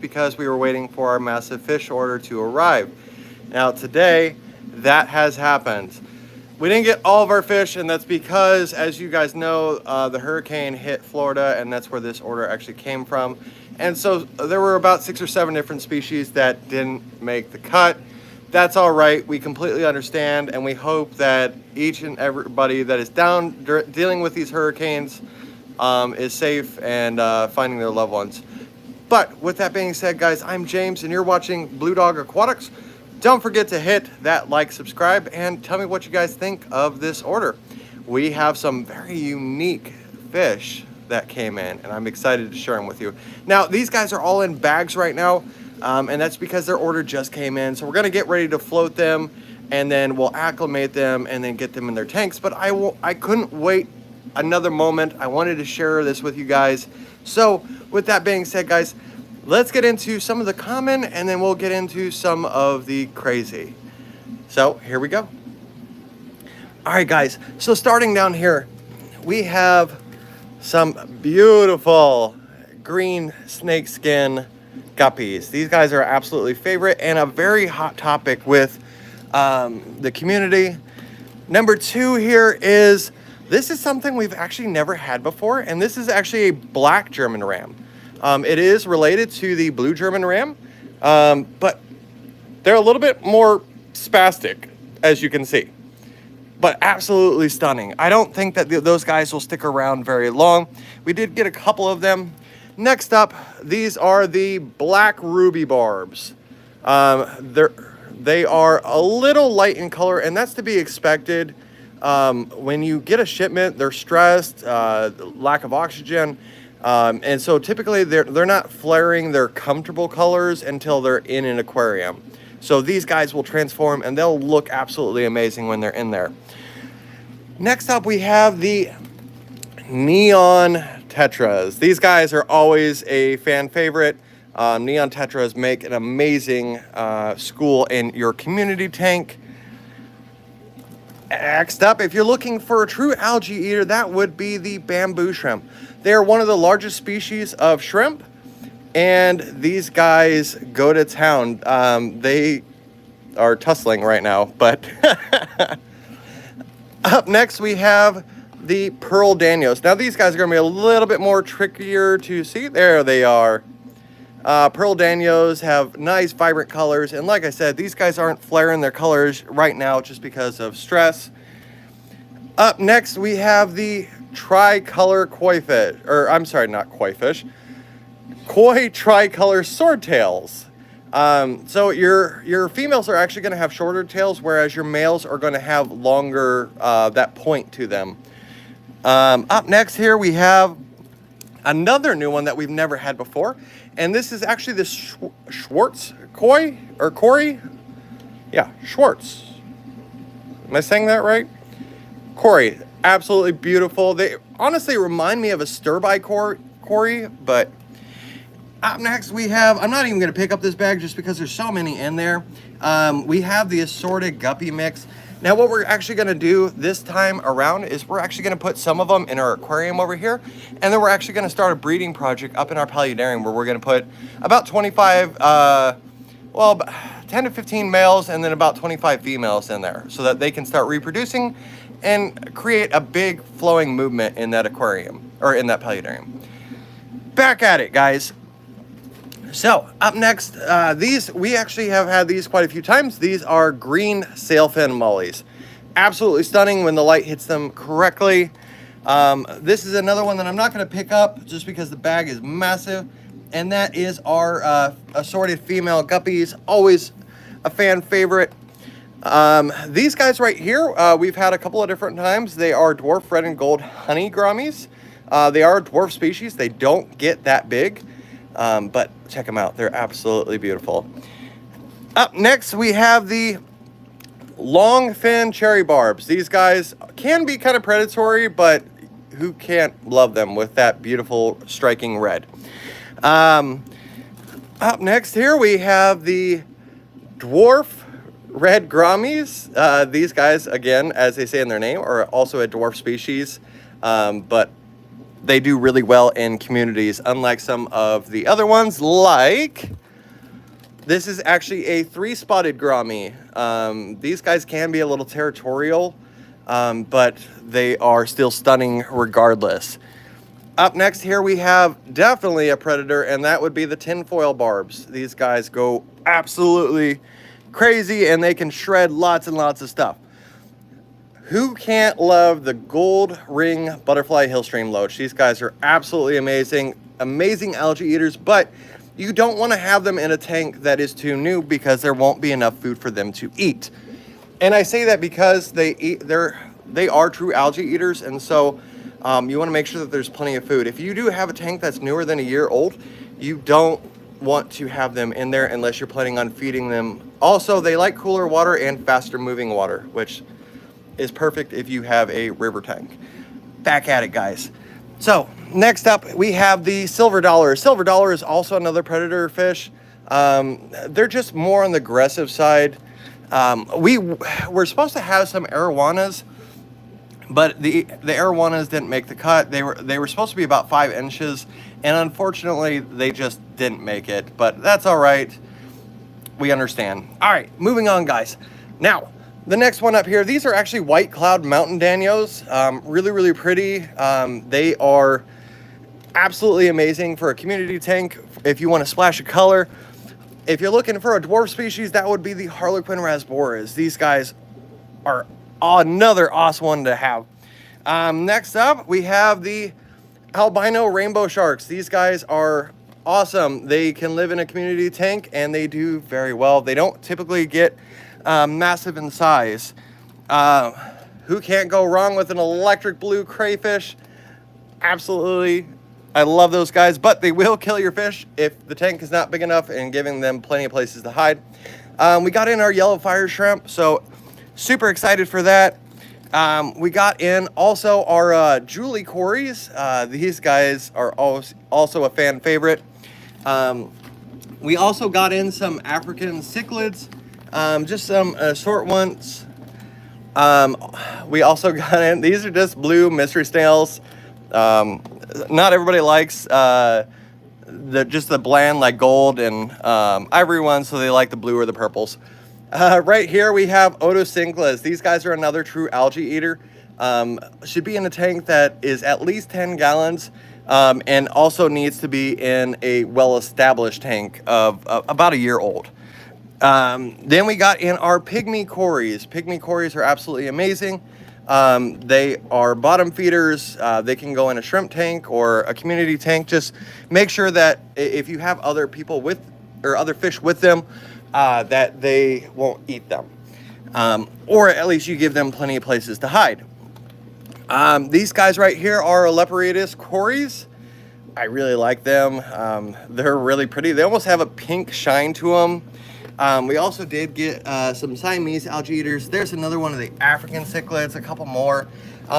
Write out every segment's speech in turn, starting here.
because we were waiting for our massive fish order to arrive. Now today, that has happened. We didn't get all of our fish, and that's because, as you guys know, the hurricane hit Florida, and that's where this order actually came from. And so there were about 6 or 7 different species that didn't make the cut. That's all right. We completely understand, and we hope that each and everybody that is down dealing with these hurricanes is safe and finding their loved ones. But with that being said, guys, I'm James, and you're watching Blue Dog Aquatics. Don't forget to hit that like, subscribe, and tell me what you guys think of this order. We have some very unique fish that came in, and I'm excited to share them with you. Now, these guys are all in bags right now, and that's because their order just came in. So we're gonna get ready to float them, and then we'll acclimate them and then get them in their tanks. But I couldn't wait another moment. I wanted to share this with you guys. So with that being said, guys, let's get into some of the common, and then we'll get into some of the crazy. So here we go. All right, guys. So starting down here, we have some beautiful green snakeskin guppies. These guys are absolutely favorite and a very hot topic with the community. Number 2 here is, this is something we've actually never had before, and this is actually a black German ram. It is related to the blue German ram, but they're a little bit more spastic, as you can see, but absolutely stunning. I don't think that those guys will stick around very long. We did get a couple of them. Next up, these are the black ruby barbs. They are a little light in color, and that's to be expected. When you get a shipment, they're stressed, lack of oxygen. And so typically they're not flaring their comfortable colors until they're in an aquarium. So these guys will transform, and they'll look absolutely amazing when they're in there. Next up, we have the neon tetras. These guys are always a fan favorite. Neon tetras make an amazing school in your community tank. Next up, if you're looking for a true algae eater, that would be the bamboo shrimp. They are one of the largest species of shrimp, and these guys go to town. They are tussling right now, but up next we have the pearl danios. Now these guys are going to be a little bit more trickier to see. There they are. Pearl danios have nice vibrant colors, and like I said, these guys aren't flaring their colors right now just because of stress. Up next we have the tricolor koi fish, or I'm sorry, not koi fish, koi tricolor swordtails. So your females are actually going to have shorter tails, whereas your males are going to have longer, that point to them. Up next here we have another new one that we've never had before, and this is actually the Schwartz koi, or Cory? Yeah, Schwartz. Am I saying that right? Cory, absolutely beautiful. They honestly remind me of a stir-by Cory, but up next we have, I'm not even going to pick up this bag just because there's so many in there. We have the assorted guppy mix. Now what we're actually going to do this time around is we're actually going to put some of them in our aquarium over here, and then we're actually going to start a breeding project up in our paludarium where we're going to put about 25, 10 to 15 males and then about 25 females in there so that they can start reproducing and create a big flowing movement in that aquarium, or in that paludarium. Back at it, guys. So up next, these, we actually have had these quite a few times. These are green sailfin mollies. Absolutely stunning when the light hits them correctly. This is another one that I'm not going to pick up just because the bag is massive, and that is our assorted female guppies, always a fan favorite. These guys right here, we've had a couple of different times. They are dwarf red and gold honey grommies. They are a dwarf species. They don't get that big. But check them out. They're absolutely beautiful. Up next, we have the long fin cherry barbs. These guys can be kind of predatory, but who can't love them with that beautiful striking red? Up next here, we have the dwarf red grommies. These guys, again, as they say in their name, are also a dwarf species, but they do really well in communities, unlike some of the other ones, like this is actually a 3-spotted gourami. These guys can be a little territorial, but they are still stunning regardless. Up next here we have definitely a predator, and that would be the tinfoil barbs. These guys go absolutely crazy, and they can shred lots and lots of stuff. Who can't love the gold ring butterfly hillstream loach? These guys are absolutely amazing, amazing algae eaters, but you don't want to have them in a tank that is too new because there won't be enough food for them to eat. And I say that because they are true algae eaters, and so you want to make sure that there's plenty of food. If you do have a tank that's newer than a year old, you don't want to have them in there unless you're planning on feeding them. Also, they like cooler water and faster moving water, which is perfect if you have a river tank. Back at it, guys. So next up, we have the silver dollar. Silver dollar is also another predator fish. They're just more on the aggressive side. We're supposed to have some arowanas, but the arowanas didn't make the cut. They were supposed to be about 5 inches, and unfortunately, they just didn't make it. But that's all right. We understand. All right, moving on, guys. Now, the next one up here, these are actually white cloud mountain danios. Really, really pretty. They are absolutely amazing for a community tank if you want to splash a color. If you're looking for a dwarf species, that would be the Harlequin rasboras. These guys are another awesome one to have. Next up, we have the albino rainbow sharks. These guys are awesome. They can live in a community tank, and they do very well. They don't typically get massive in size. Who can't go wrong with an electric blue crayfish? Absolutely. I love those guys, but they will kill your fish if the tank is not big enough and giving them plenty of places to hide. We got in our yellow fire shrimp, so super excited for that. We got in also our Julie Corys. These guys are also a fan favorite. We also got in some African cichlids, just some short ones. We also got in, these are just blue mystery snails. Not everybody likes just the bland like gold and ivory ones, so they like the blue or the purples. Right here we have Otocinclus. These guys are another true algae eater. Should be in a tank that is at least 10 gallons and also needs to be in a well-established tank of about a year old. Then we got in our pygmy cories. Pygmy cories are absolutely amazing. They are bottom feeders. They can go in a shrimp tank or a community tank. Just make sure that if you have other people with or other fish with them, that they won't eat them. Or at least you give them plenty of places to hide. These guys right here are Leporitis cories. I really like them. They're really pretty. They almost have a pink shine to them. We also did get some Siamese algae eaters. There's another one of the African cichlids, a couple more.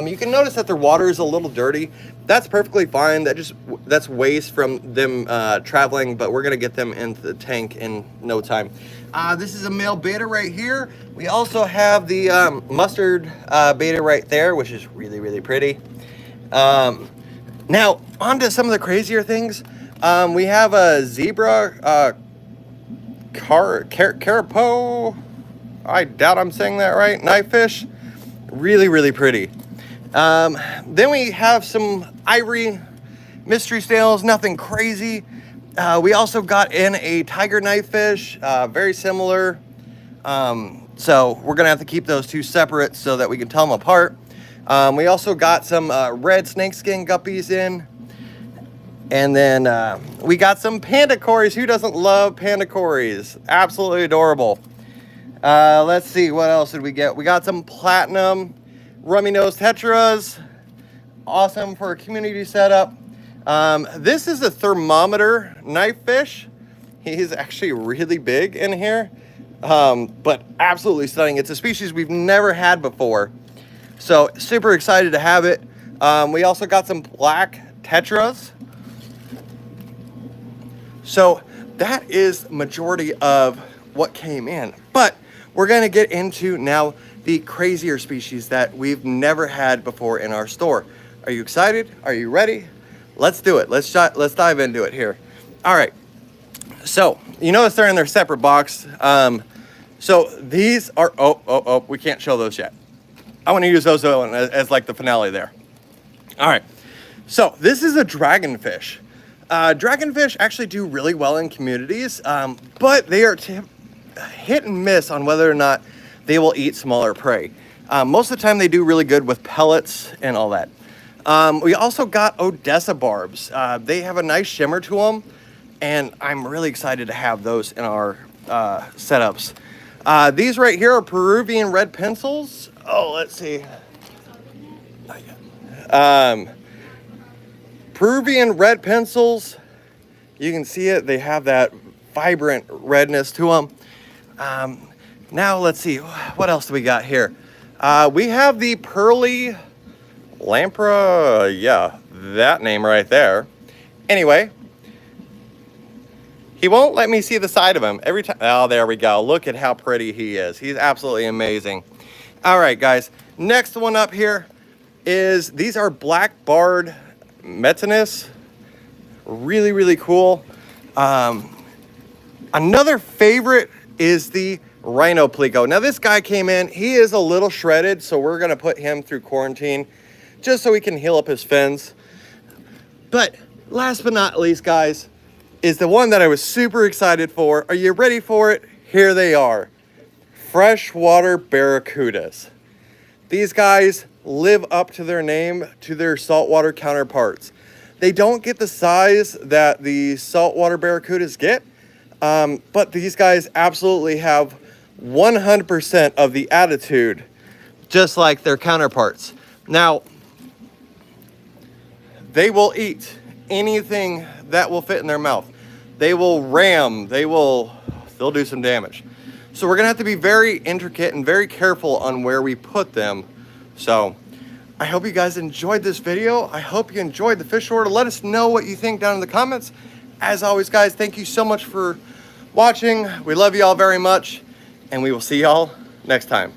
You can notice that their water is a little dirty. That's perfectly fine. That's waste from them traveling, but we're gonna get them into the tank in no time. This is a male beta right here. We also have the mustard beta right there, which is really, really pretty. Now, on to some of the crazier things. We have a zebra carapo. I doubt I'm saying that right. Knifefish. Really, really pretty. Then we have some ivory mystery snails, nothing crazy. We also got in a tiger knifefish, very similar. So we're gonna have to keep those two separate so that we can tell them apart. We also got some red snakeskin guppies in. And then we got some panda cories. Who doesn't love panda cories? Absolutely adorable. Let's see, what else did we get? We got some platinum rummy nose tetras. Awesome for a community setup. This is a thermometer knifefish. He's actually really big in here, but absolutely stunning. It's a species we've never had before. So super excited to have it. We also got some black tetras. So that is majority of what came in, but we're gonna get into now the crazier species that we've never had before in our store. Are you excited? Are you ready? let's do it. Let's dive into it here. All right. So you notice they're in their separate box. So these are, we can't show those yet. I want to use those as like the finale there. All right. So this is a dragonfish. Dragonfish actually do really well in communities, but they are hit and miss on whether or not they will eat smaller prey. Most of the time they do really good with pellets and all that. We also got Odessa barbs. They have a nice shimmer to them, and I'm really excited to have those in our setups. These right here are Peruvian red pencils. Oh, let's see. Peruvian red pencils. You can see it. They have that vibrant redness to them. Now let's see. What else do we got here? We have the pearly lamprey. Yeah, that name right there. Anyway, he won't let me see the side of him every time. Oh, there we go. Look at how pretty he is. He's absolutely amazing. All right, guys. Next one up here is, these are black barred metinus. Really, really cool. Another favorite is the rhino plico. Now this guy came in, he is a little shredded, so we're gonna put him through quarantine just so he can heal up his fins. But last but not least, guys, is the one that I was super excited for. Are you ready for it? Here they are. Freshwater barracudas. These guys live up to their name, to their saltwater counterparts. They don't get the size that the saltwater barracudas get, but these guys absolutely have 100% of the attitude, just like their counterparts. Now, they will eat anything that will fit in their mouth. They will ram, they'll do some damage. So we're gonna have to be very intricate and very careful on where we put them. So I hope you guys enjoyed this video. I hope you enjoyed the fish order. Let us know what you think down in the comments. As always, guys, thank you so much for watching. We love you all very much, and we will see y'all next time.